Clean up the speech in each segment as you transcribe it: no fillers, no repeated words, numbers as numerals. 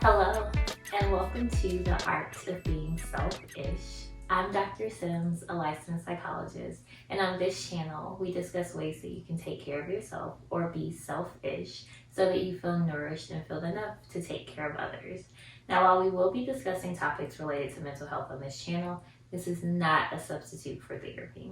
Hello, and welcome to the Art of Being Selfish. I'm Dr. Sims, a licensed psychologist, and on this channel, we discuss ways that you can take care of yourself or be selfish so that you feel nourished and filled enough to take care of others. Now, while we will be discussing topics related to mental health on this channel, this is not a substitute for therapy.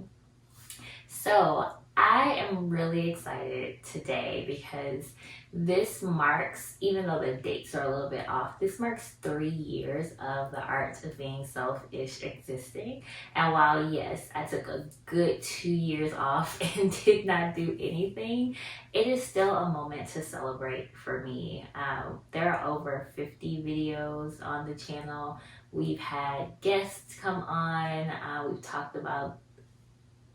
So, I am really excited today because this marks, even though the dates are a little bit off, this marks 3 years of the Art of Being Selfish existing. And while, yes, I took a good 2 years off and did not do anything, it is still a moment to celebrate for me. There are over 50 videos on the channel. We've had guests come on. We've talked about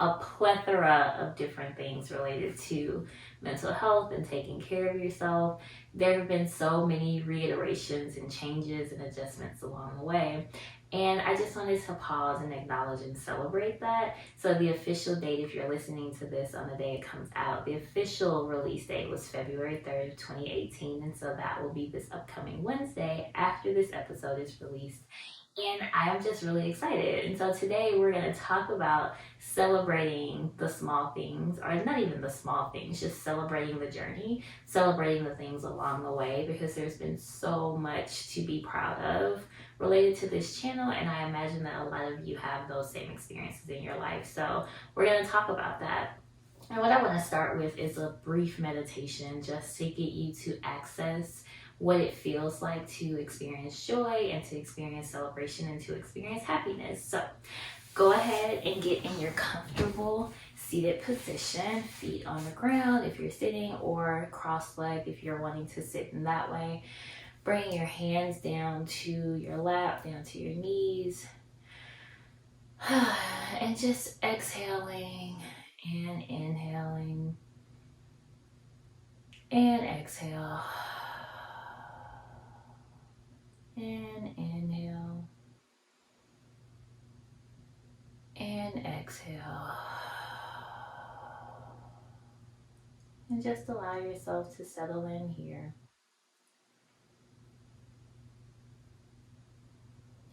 a plethora of different things related to mental health and taking care of yourself. There have been so many reiterations and changes and adjustments along the way. And I just wanted to pause and acknowledge and celebrate that. So the official date, if you're listening to this on the day it comes out, the official release date was February 3rd, 2018. And so that will be this upcoming Wednesday after this episode is released. And I'm just really excited. And so today we're going to talk about celebrating the small things, or not even the small things, just celebrating the journey, celebrating the things along the way, because there's been so much to be proud of related to this channel. And I imagine that a lot of you have those same experiences in your life. So we're going to talk about that. And what I want to start with is a brief meditation just to get you to access what it feels like to experience joy and to experience celebration and to experience happiness. So go ahead and get in your comfortable seated position, feet on the ground if you're sitting, or cross-legged if you're wanting to sit in that way. Bring your hands down to your lap, down to your knees, and just exhaling and inhaling and exhale. And inhale and exhale. And just allow yourself to settle in here.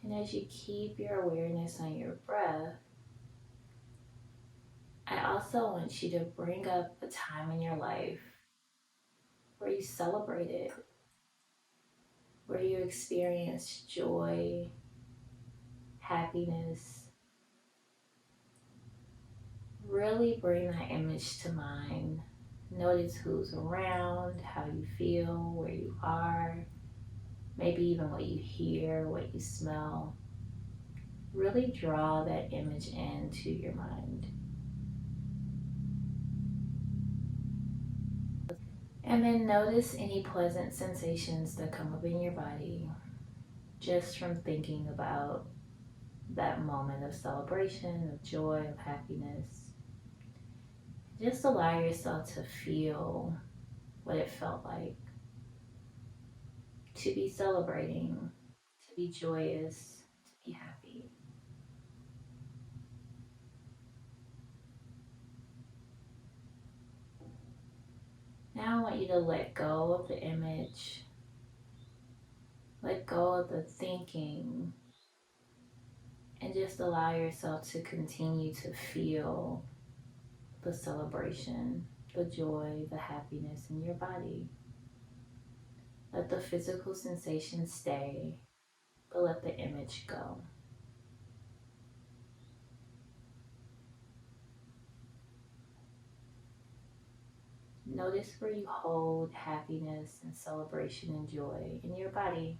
And as you keep your awareness on your breath, I also want you to bring up a time in your life where you celebrated, where you experienced joy, happiness. Really bring that image to mind. Notice who's around, how you feel, where you are, maybe even what you hear, what you smell. Really draw that image into your mind. And then notice any pleasant sensations that come up in your body just from thinking about that moment of celebration, of joy, of happiness. Just allow yourself to feel what it felt like to be celebrating, to be joyous, to be happy. Now I want you to let go of the image, let go of the thinking, and just allow yourself to continue to feel the celebration, the joy, the happiness in your body. Let the physical sensation stay, but let the image go. Notice where you hold happiness and celebration and joy in your body.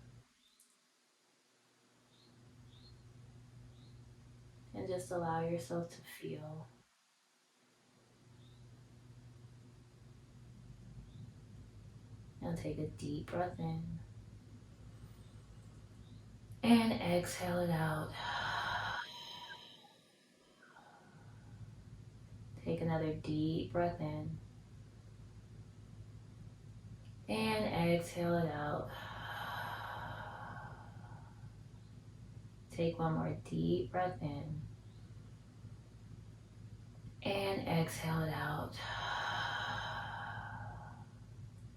And just allow yourself to feel. Now take a deep breath in. And exhale it out. Take another deep breath in. And exhale it out. Take one more deep breath in. And exhale it out.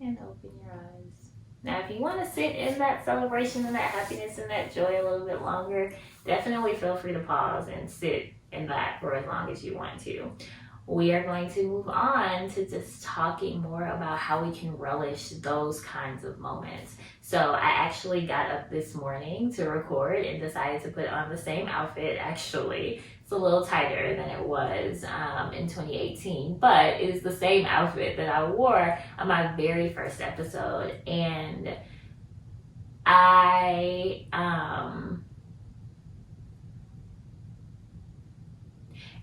And open your eyes. Now, if you want to sit in that celebration and that happiness and that joy a little bit longer, definitely feel free to pause and sit in that for as long as you want to. We are going to move on to just talking more about how we can relish those kinds of moments. So I actually got up this morning to record and decided to put on the same outfit. Actually, it's a little tighter than it was in 2018, but it is the same outfit that I wore on my very first episode. And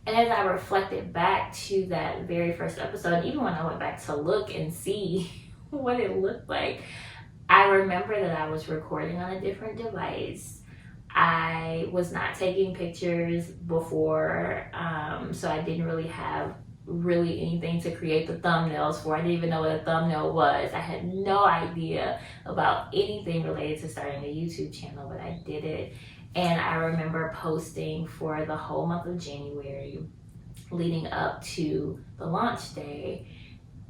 And as I reflected back to that very first episode, even when I went back to look and see what it looked like, I remember that I was recording on a different device. I was not taking pictures before, so I didn't really have anything to create the thumbnails for. I didn't even know what a thumbnail was. I had no idea about anything related to starting a YouTube channel, but I did it. And I remember posting for the whole month of January leading up to the launch day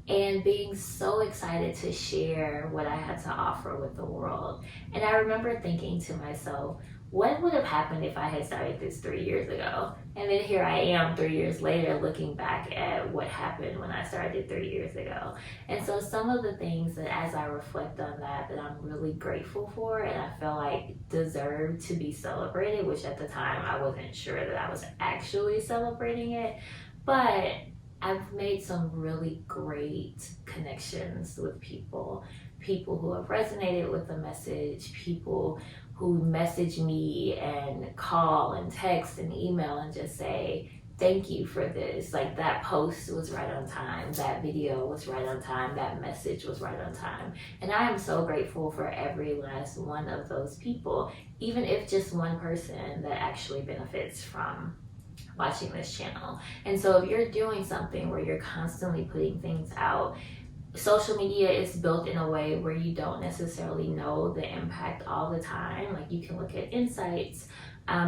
and being so excited to share what I had to offer with the world. And I remember thinking to myself, what would have happened if I had started this 3 years ago? And then here I am 3 years later looking back at what happened when I started 3 years ago. And so some of the things that as I reflect on that I'm really grateful for and I feel like deserve to be celebrated, which at the time I wasn't sure that I was actually celebrating it, but I've made some really great connections with people who have resonated with the message, people who message me and call and text and email and just say, thank you for this. Like that post was right on time. That video was right on time. That message was right on time. And I am so grateful for every last one of those people, even if just one person that actually benefits from watching this channel. And so if you're doing something where you're constantly putting things out, social media is built in a way where you don't necessarily know the impact all the time. Like you can look at insights,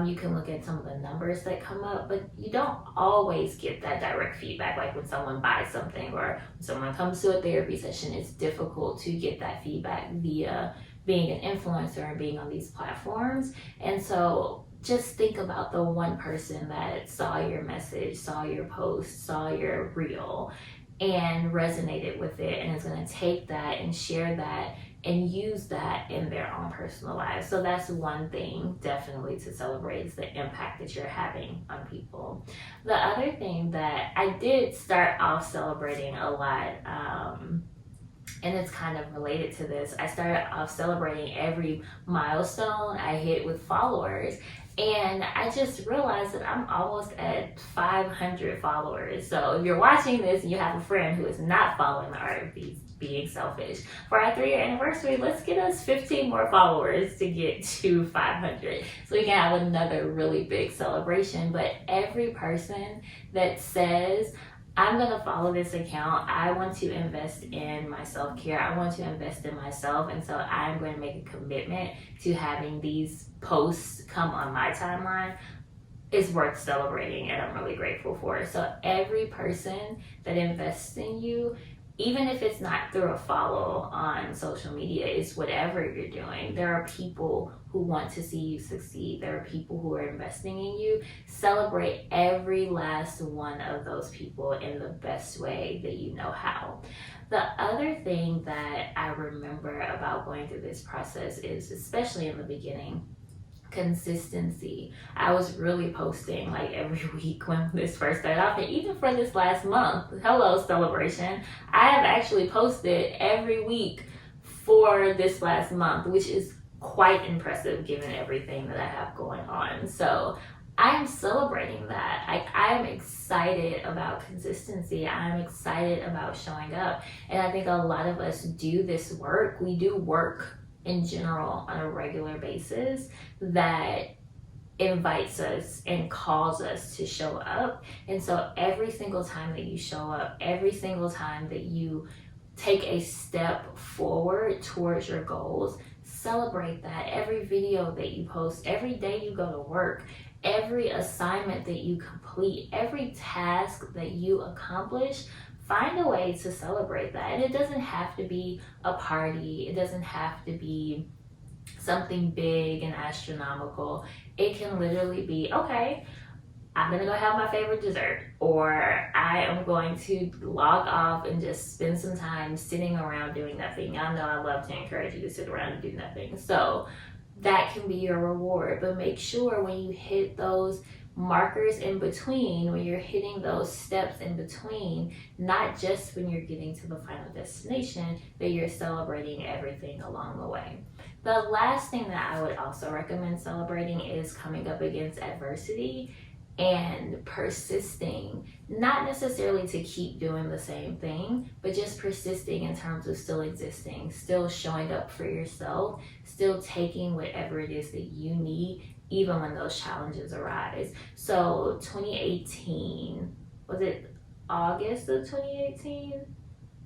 you can look at some of the numbers that come up, but you don't always get that direct feedback. Like when someone buys something or when someone comes to a therapy session, it's difficult to get that feedback via being an influencer and being on these platforms. And so just think about the one person that saw your message, saw your post, saw your reel, and resonated with it and is going to take that and share that and use that in their own personal lives. So that's one thing definitely to celebrate, is the impact that you're having on people. The other thing that I did start off celebrating a lot, and it's kind of related to this, I started off celebrating every milestone I hit with followers. And I just realized that I'm almost at 500 followers. So if you're watching this and you have a friend who is not following the art of being selfish, for our 3-year anniversary, let's get us 15 more followers to get to 500. So we can have another really big celebration. But every person that says, I'm going to follow this account, I want to invest in my self-care, I want to invest in myself, and so I'm going to make a commitment to having these posts come on my timeline, is worth celebrating, and I'm really grateful for it. So every person that invests in you, even if it's not through a follow on social media, it's whatever you're doing. There are people who want to see you succeed. There are people who are investing in you. Celebrate every last one of those people in the best way that you know how. The other thing that I remember about going through this process is, especially in the beginning, consistency. I was really posting like every week when this first started off, and even for this last month, hello celebration, I have actually posted every week for this last month, which is quite impressive given everything that I have going on. So I'm celebrating that. I'm excited about consistency. I'm excited about showing up. And I think a lot of us do this work. We do work in general on a regular basis that invites us and calls us to show up. And so every single time that you show up, every single time that you take a step forward towards your goals, celebrate that. Every video that you post, every day you go to work, every assignment that you complete, every task that you accomplish, find a way to celebrate that. And it doesn't have to be a party, it doesn't have to be something big and astronomical. It can literally be, okay, I'm gonna go have my favorite dessert, or I am going to log off and just spend some time sitting around doing nothing. I know I love to encourage you to sit around and do nothing. So that can be your reward. But make sure when you hit those markers in between, when you're hitting those steps in between, not just when you're getting to the final destination, that you're celebrating everything along the way. The last thing that I would also recommend celebrating is coming up against adversity and persisting, not necessarily to keep doing the same thing, but just persisting in terms of still existing, still showing up for yourself, still taking whatever it is that you need, even when those challenges arise. So 2018, was it August of 2018?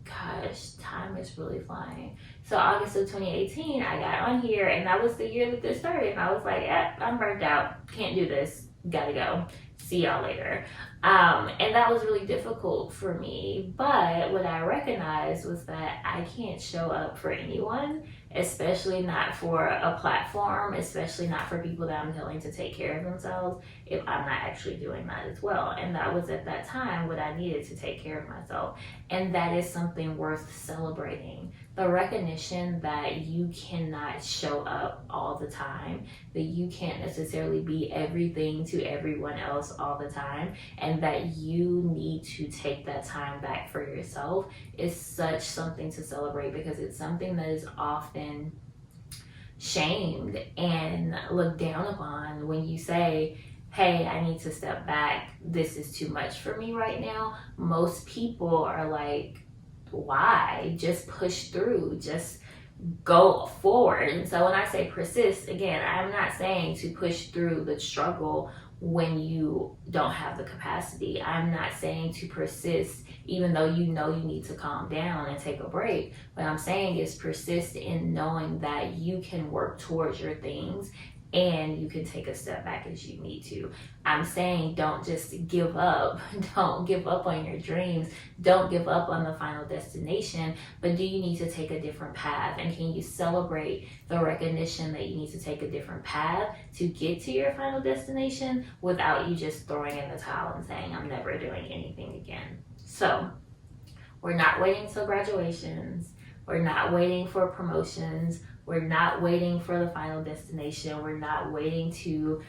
Gosh, time is really flying. So August of 2018, I got on here, and that was the year that this started. And I was like, I'm burnt out, can't do this, gotta go, see y'all later. And that was really difficult for me. But what I recognized was that I can't show up for anyone, especially not for a platform, especially not for people that I'm telling to take care of themselves, if I'm not actually doing that as well. And that was at that time what I needed to take care of myself. And that is something worth celebrating. The recognition that you cannot show up all the time, that you can't necessarily be everything to everyone else all the time, and that you need to take that time back for yourself is such something to celebrate, because it's something that is often shamed and looked down upon when you say, hey, I need to step back, this is too much for me right now. Most people are like, why? Just push through, just go forward. And so when I say persist, again, I'm not saying to push through the struggle when you don't have the capacity. I'm not saying to persist even though you know you need to calm down and take a break. What I'm saying is persist in knowing that you can work towards your things and you can take a step back as you need to. I'm saying don't just give up. Don't give up on your dreams. Don't give up on the final destination. But do you need to take a different path? And can you celebrate the recognition that you need to take a different path to get to your final destination without you just throwing in the towel and saying, I'm never doing anything again? So we're not waiting till graduations. We're not waiting for promotions. We're not waiting for the final destination. We're not waiting to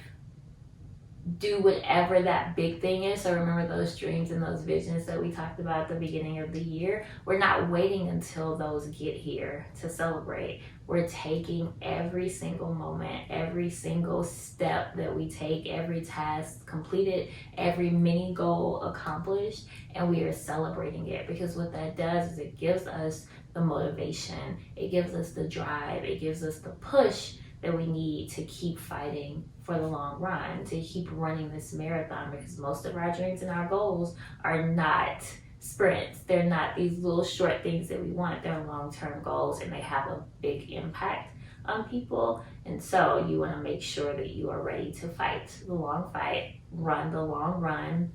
do whatever that big thing is. So remember those dreams and those visions that we talked about at the beginning of the year. We're not waiting until those get here to celebrate. We're taking every single moment, every single step that we take, every task completed, every mini goal accomplished, and we are celebrating it, because what that does is it gives us the motivation, it gives us the drive, it gives us the push that we need to keep fighting for the long run, to keep running this marathon, because most of our dreams and our goals are not sprints. They're not these little short things that we want. They're long-term goals, and they have a big impact on people. And so you want to make sure that you are ready to fight the long fight, run the long run,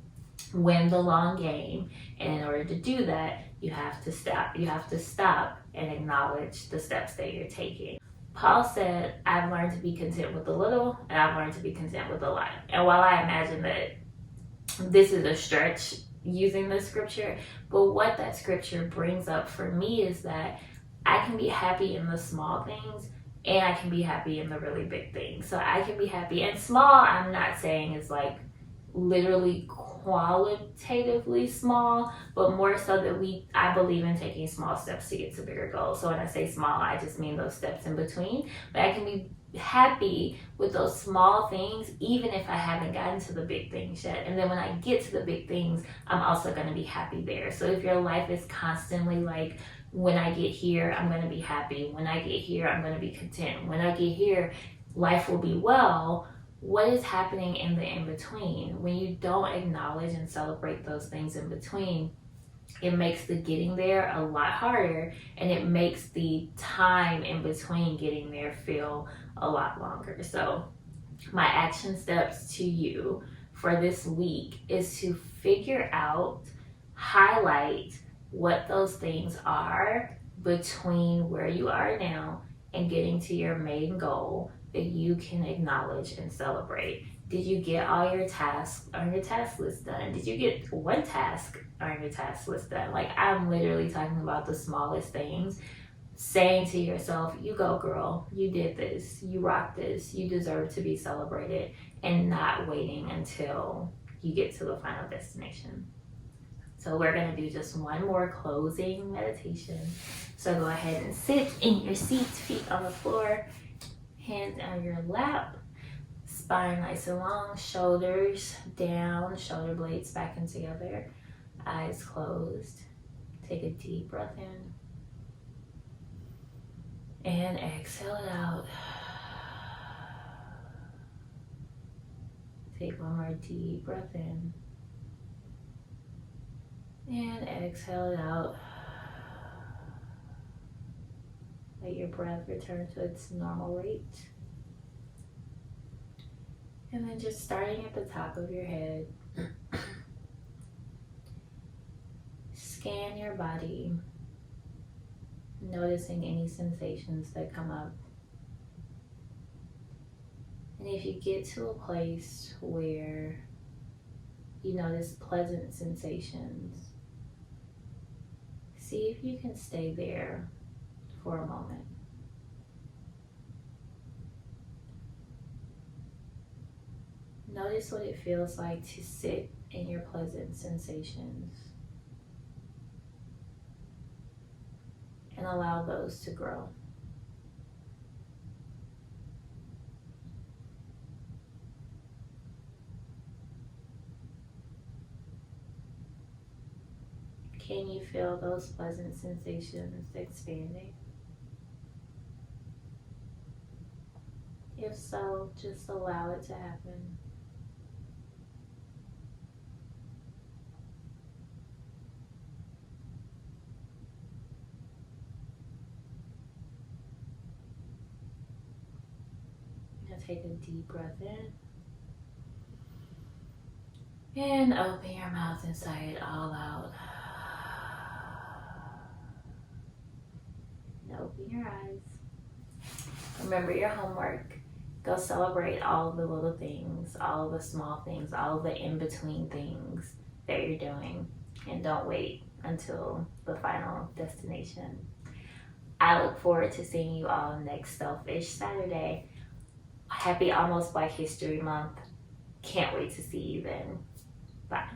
win the long game. And in order to do that, you have to stop. You have to stop and acknowledge the steps that you're taking. Paul said, I've learned to be content with a little, and I've learned to be content with a lot. And while I imagine that this is a stretch using this scripture, but what that scripture brings up for me is that I can be happy in the small things, and I can be happy in the really big things. So I can be happy, and small, I'm not saying is like literally qualitatively small, but more so that I believe in taking small steps to get to bigger goals. So when I say small, I just mean those steps in between. But I can be happy with those small things, even if I haven't gotten to the big things yet. And then when I get to the big things, I'm also going to be happy there. So if your life is constantly like, when I get here, I'm going to be happy. When I get here, I'm going to be content. When I get here, life will be well. What is happening in the in-between? When you don't acknowledge and celebrate those things in between, it makes the getting there a lot harder, and it makes the time in between getting there feel a lot longer. So my action steps to you for this week is to figure out highlight what those things are between where you are now and getting to your main goal that you can acknowledge and celebrate. Did you get all your tasks on your task list done? Did you get one task on your task list done? Like, I'm literally talking about the smallest things. Saying to yourself, you go girl, you did this, you rocked this, you deserve to be celebrated, and not waiting until you get to the final destination. So we're going to do just one more closing meditation. So go ahead and sit in your seat, feet on the floor, hands on your lap, spine nice and long, shoulders down, shoulder blades back and together, eyes closed. Take a deep breath in. And exhale it out. Take one more deep breath in. And exhale it out. Let your breath return to its normal rate. And then just starting at the top of your head, scan your body, noticing any sensations that come up. And if you get to a place where you notice pleasant sensations, see if you can stay there for a moment. Notice what it feels like to sit in your pleasant sensations. And allow those to grow. Can you feel those pleasant sensations expanding? If so, just allow it to happen. Take a deep breath in and open your mouth and sigh it all out. And open your eyes. Remember your homework. Go celebrate all of the little things, all of the small things, all of the in-between things that you're doing. And don't wait until the final destination. I look forward to seeing you all next Selfish Saturday. Happy almost Black History Month. Can't wait to see you then. Bye.